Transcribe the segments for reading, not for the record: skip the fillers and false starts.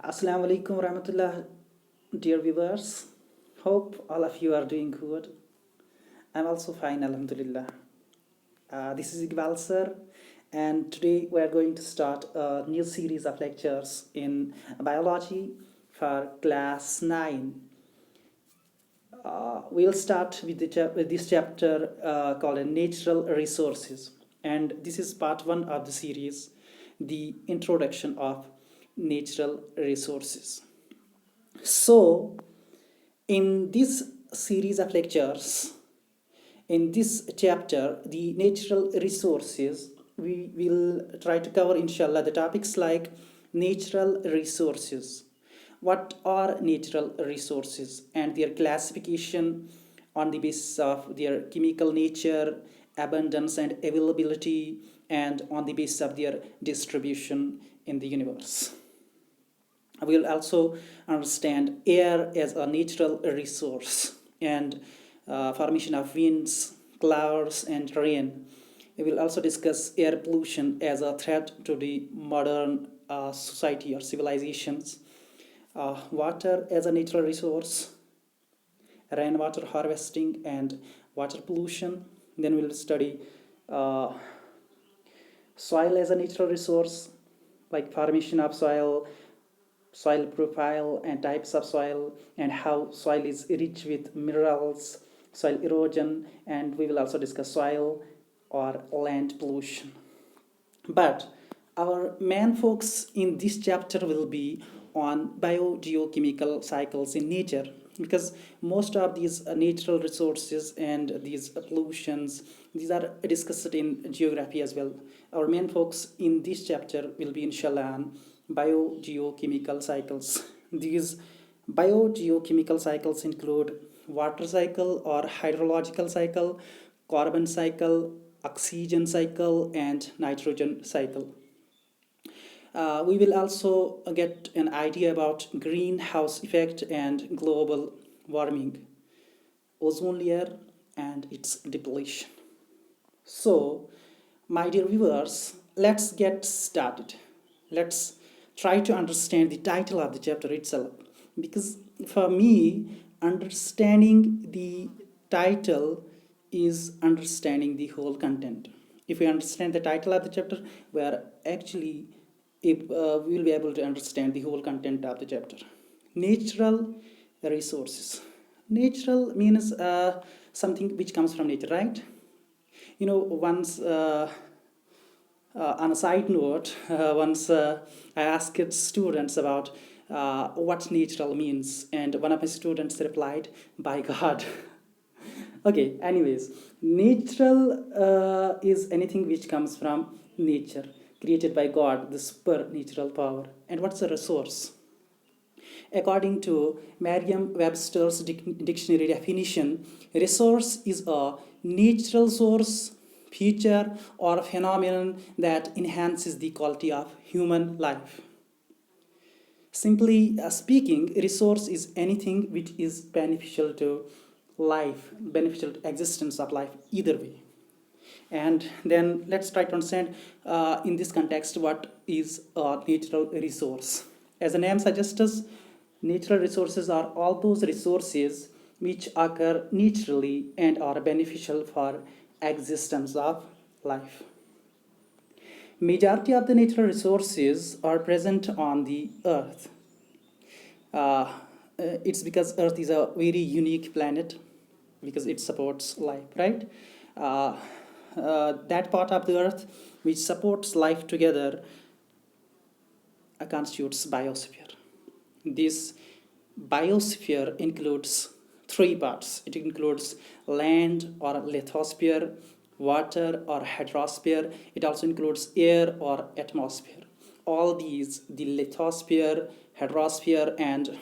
Assalamu alaikum warahmatullah, dear viewers. Hope all of you are doing good. I'm also fine, alhamdulillah. This is Iqbal sir, and today we are going to start a new series of lectures in biology for class 9. We'll start with, with this chapter called Natural Resources, and this is part 1 of the series, the introduction of natural resources. So, in this series of lectures, in this chapter, the natural resources, we will try to cover, inshallah, the topics like natural resources. What are natural resources and their classification on the basis of their chemical nature, abundance and availability, and on the basis of their distribution in the universe. We will also understand air as a natural resource and formation of winds, clouds, and rain. We will also discuss air pollution as a threat to the modern society or civilizations, water as a natural resource, rainwater harvesting, and water pollution. Then we will study uh, soil as a natural resource, like formation of soil profile and types of soil, and how soil is rich with minerals, soil erosion, and we will also discuss soil or land pollution. But our main focus in this chapter will be on biogeochemical cycles in nature, because most of these natural resources and these pollutions, these are discussed in geography as well. Our main focus in this chapter will be inshallah on biogeochemical cycles. These biogeochemical cycles include water cycle or hydrological cycle, carbon cycle, oxygen cycle, and nitrogen cycle. We will also get an idea about greenhouse effect and global warming, ozone layer and its depletion. So, my dear viewers, let's get started. Let's try to understand the title of the chapter itself, because for me, understanding the title is understanding the whole content. If we understand the title of the chapter, we are actually we will be able to understand the whole content of the chapter. Natural resources. Natural means something which comes from nature, right? Once on a side note, once I asked students about what natural means, and one of my students replied, "By God." Okay, anyways, natural is anything which comes from nature, created by God, the supernatural power. And what's a resource? According to Merriam-Webster's dictionary definition, resource is a natural source, feature, or phenomenon that enhances the quality of human life. Simply speaking, resource is anything which is beneficial to life, beneficial to existence of life, either way. And then let's try to understand in this context what is a natural resource. As the name suggests, natural resources are all those resources which occur naturally and are beneficial for existence of life. Majority of the natural resources are present on the earth. It's because earth is a very unique planet, because it supports life, right? That part of the earth which supports life together constitutes biosphere. This biosphere includes three parts. It includes land or lithosphere, water or hydrosphere. It also includes air or atmosphere. All these, the lithosphere, hydrosphere, and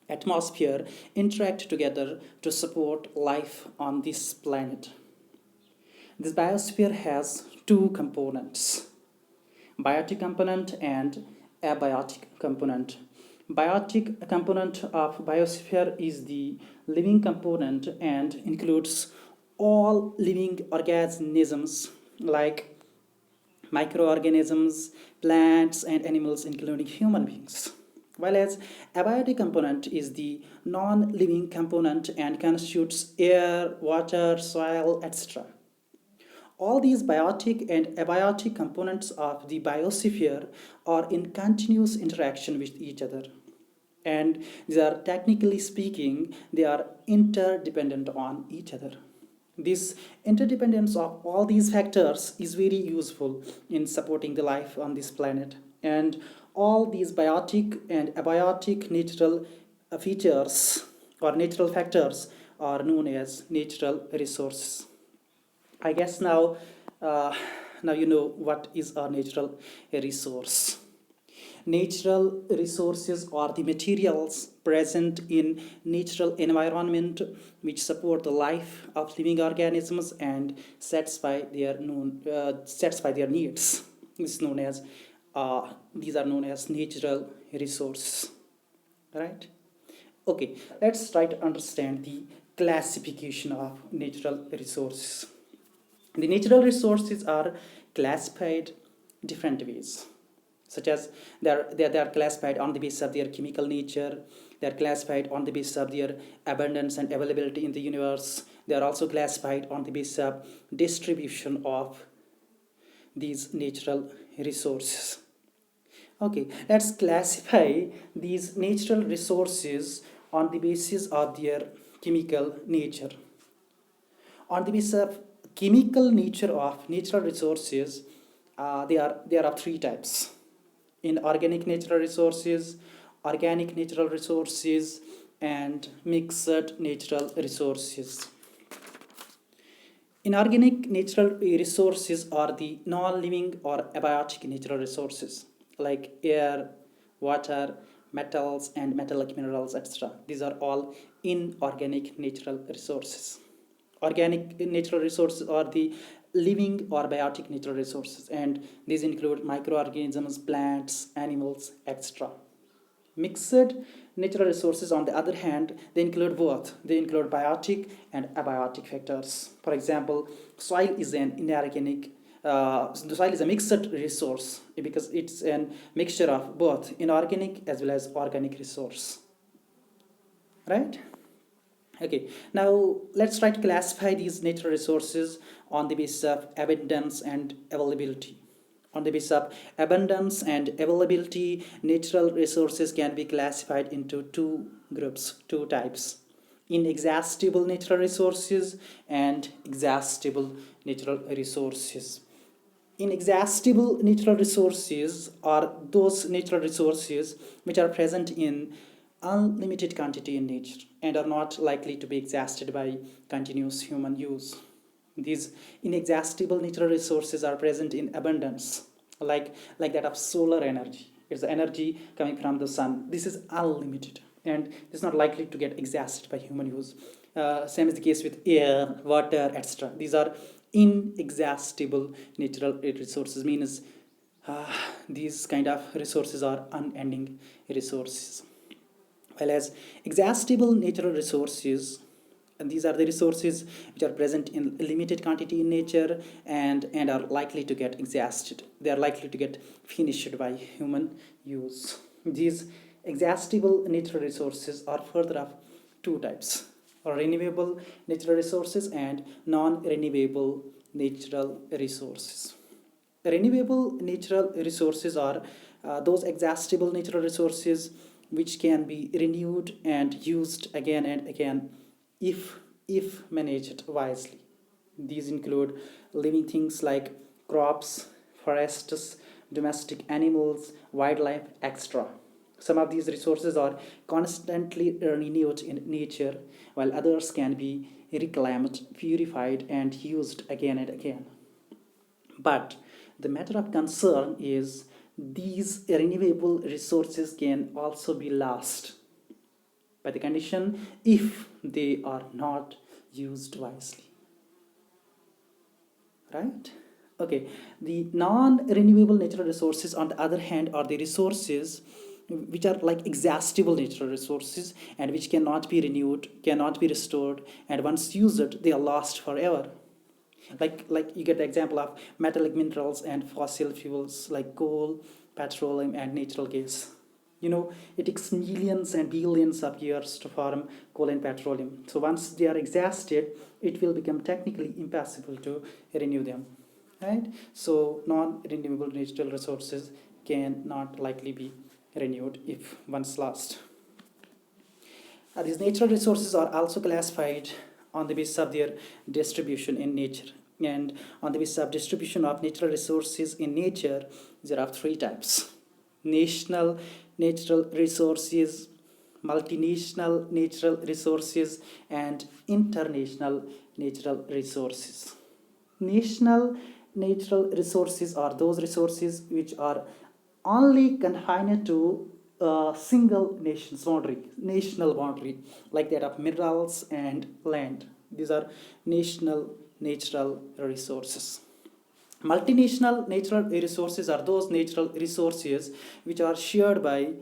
atmosphere, interact together to support life on this planet. This biosphere has two components: biotic component and abiotic component. Biotic component of biosphere is the living component and includes all living organisms like microorganisms, plants, and animals, including human beings. while as abiotic component is the non-living component and constitutes air, water, soil, etc. All these biotic and abiotic components of the biosphere are in continuous interaction with each other. And these are, technically speaking, they are interdependent on each other. This interdependence of all these factors is very useful in supporting the life on this planet. And all these biotic and abiotic natural features or natural factors are known as natural resources. I guess uh, now you know what is a natural resource. Natural resources are the materials present in natural environment which support the life of living organisms and satisfy their needs. This is known as these are known as natural resources. Right? Okay, let's try to understand the classification of natural resources. The natural resources are classified different ways, such as they are classified on the basis of their chemical nature, they are classified on the basis of their abundance and availability in the universe, they are also classified on the basis of distribution of these natural resources. Okay, let's classify these natural resources on the basis of their chemical nature. On the basis of chemical nature of natural resources, they are of three types: inorganic natural resources, organic natural resources, and mixed natural resources. Inorganic natural resources are the non-living or abiotic natural resources like air, water, metals, and metallic minerals, etc. These are all inorganic natural resources. Organic natural resources are the living or biotic natural resources, and these include microorganisms, plants, animals, etc. Mixed natural resources, on the other hand, they include both. They include biotic and abiotic factors. For example, soil is an inorganic. The soil is a mixed resource because it's a mixture of both inorganic as well as organic resource. Right? Okay, now let's try to classify these natural resources on the basis of abundance and availability. On the basis of abundance and availability, natural resources can be classified into two groups, two types: inexhaustible natural resources and exhaustible natural resources. Inexhaustible natural resources are those natural resources which are present in unlimited quantity in nature and are not likely to be exhausted by continuous human use. These inexhaustible natural resources are present in abundance, like that of solar energy. It's the energy coming from the sun. This is unlimited and it's not likely to get exhausted by human use. Same is the case with air, water, etc. These are inexhaustible natural resources, means uh, these kind of resources are unending resources. While as exhaustible natural resources, and these are the resources which are present in limited quantity in nature and are likely to get exhausted. They are likely to get finished by human use. These exhaustible natural resources are further of two types: renewable natural resources and non-renewable natural resources. Renewable natural resources are those exhaustible natural resources which can be renewed and used again and again if managed wisely. These include living things like crops, forests, domestic animals, wildlife, etc. Some of these resources are constantly renewed in nature, while others can be reclaimed, purified, and used again and again. But the matter of concern is these renewable resources can also be lost by the condition if they are not used wisely. Right? Okay, the non-renewable natural resources, on the other hand, are the resources which are like exhaustible natural resources and which cannot be renewed, cannot be restored, and once used, they are lost forever. Like you get the example of metallic minerals and fossil fuels like coal, petroleum, and natural gas. It takes millions and billions of years to form coal and petroleum. So once they are exhausted, it will become technically impossible to renew them, right? So non-renewable natural resources can not likely be renewed if once lost. These natural resources are also classified on the basis of their distribution in nature. And on the basis of distribution of natural resources in nature, there are three types: national natural resources, multinational natural resources, and international natural resources. National natural resources are those resources which are only confined to a single national boundary, like that of minerals and land. These are national natural resources. Multinational natural resources are those natural resources which are shared by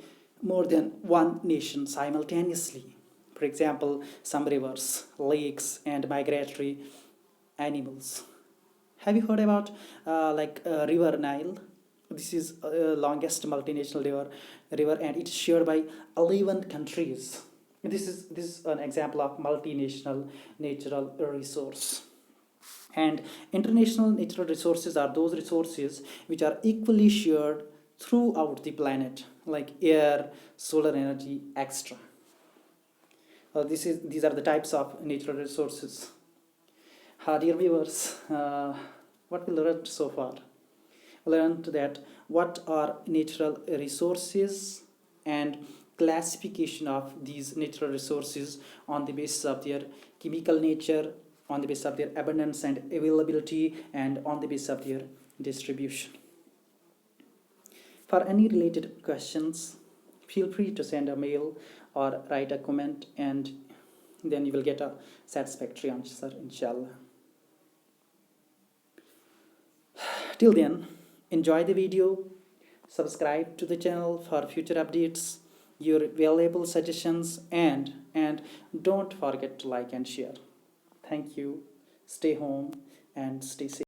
more than one nation simultaneously. For example, some rivers, lakes, and migratory animals. Have you heard about River Nile? This is longest multinational river, and it's shared by 11 countries. This is an example of multinational natural resource. And international natural resources are those resources which are equally shared throughout the planet, like air, solar energy, etc. These are the types of natural resources. Dear viewers, what we learned so far? We learned that what are natural resources and classification of these natural resources on the basis of their chemical nature, on the basis of their abundance and availability, and on the basis of their distribution. For any related questions, feel free to send a mail or write a comment, and then you will get a satisfactory answer, inshallah. Till then, enjoy the video, subscribe to the channel for future updates, your valuable suggestions, and don't forget to like and share. Thank you. Stay home and stay safe.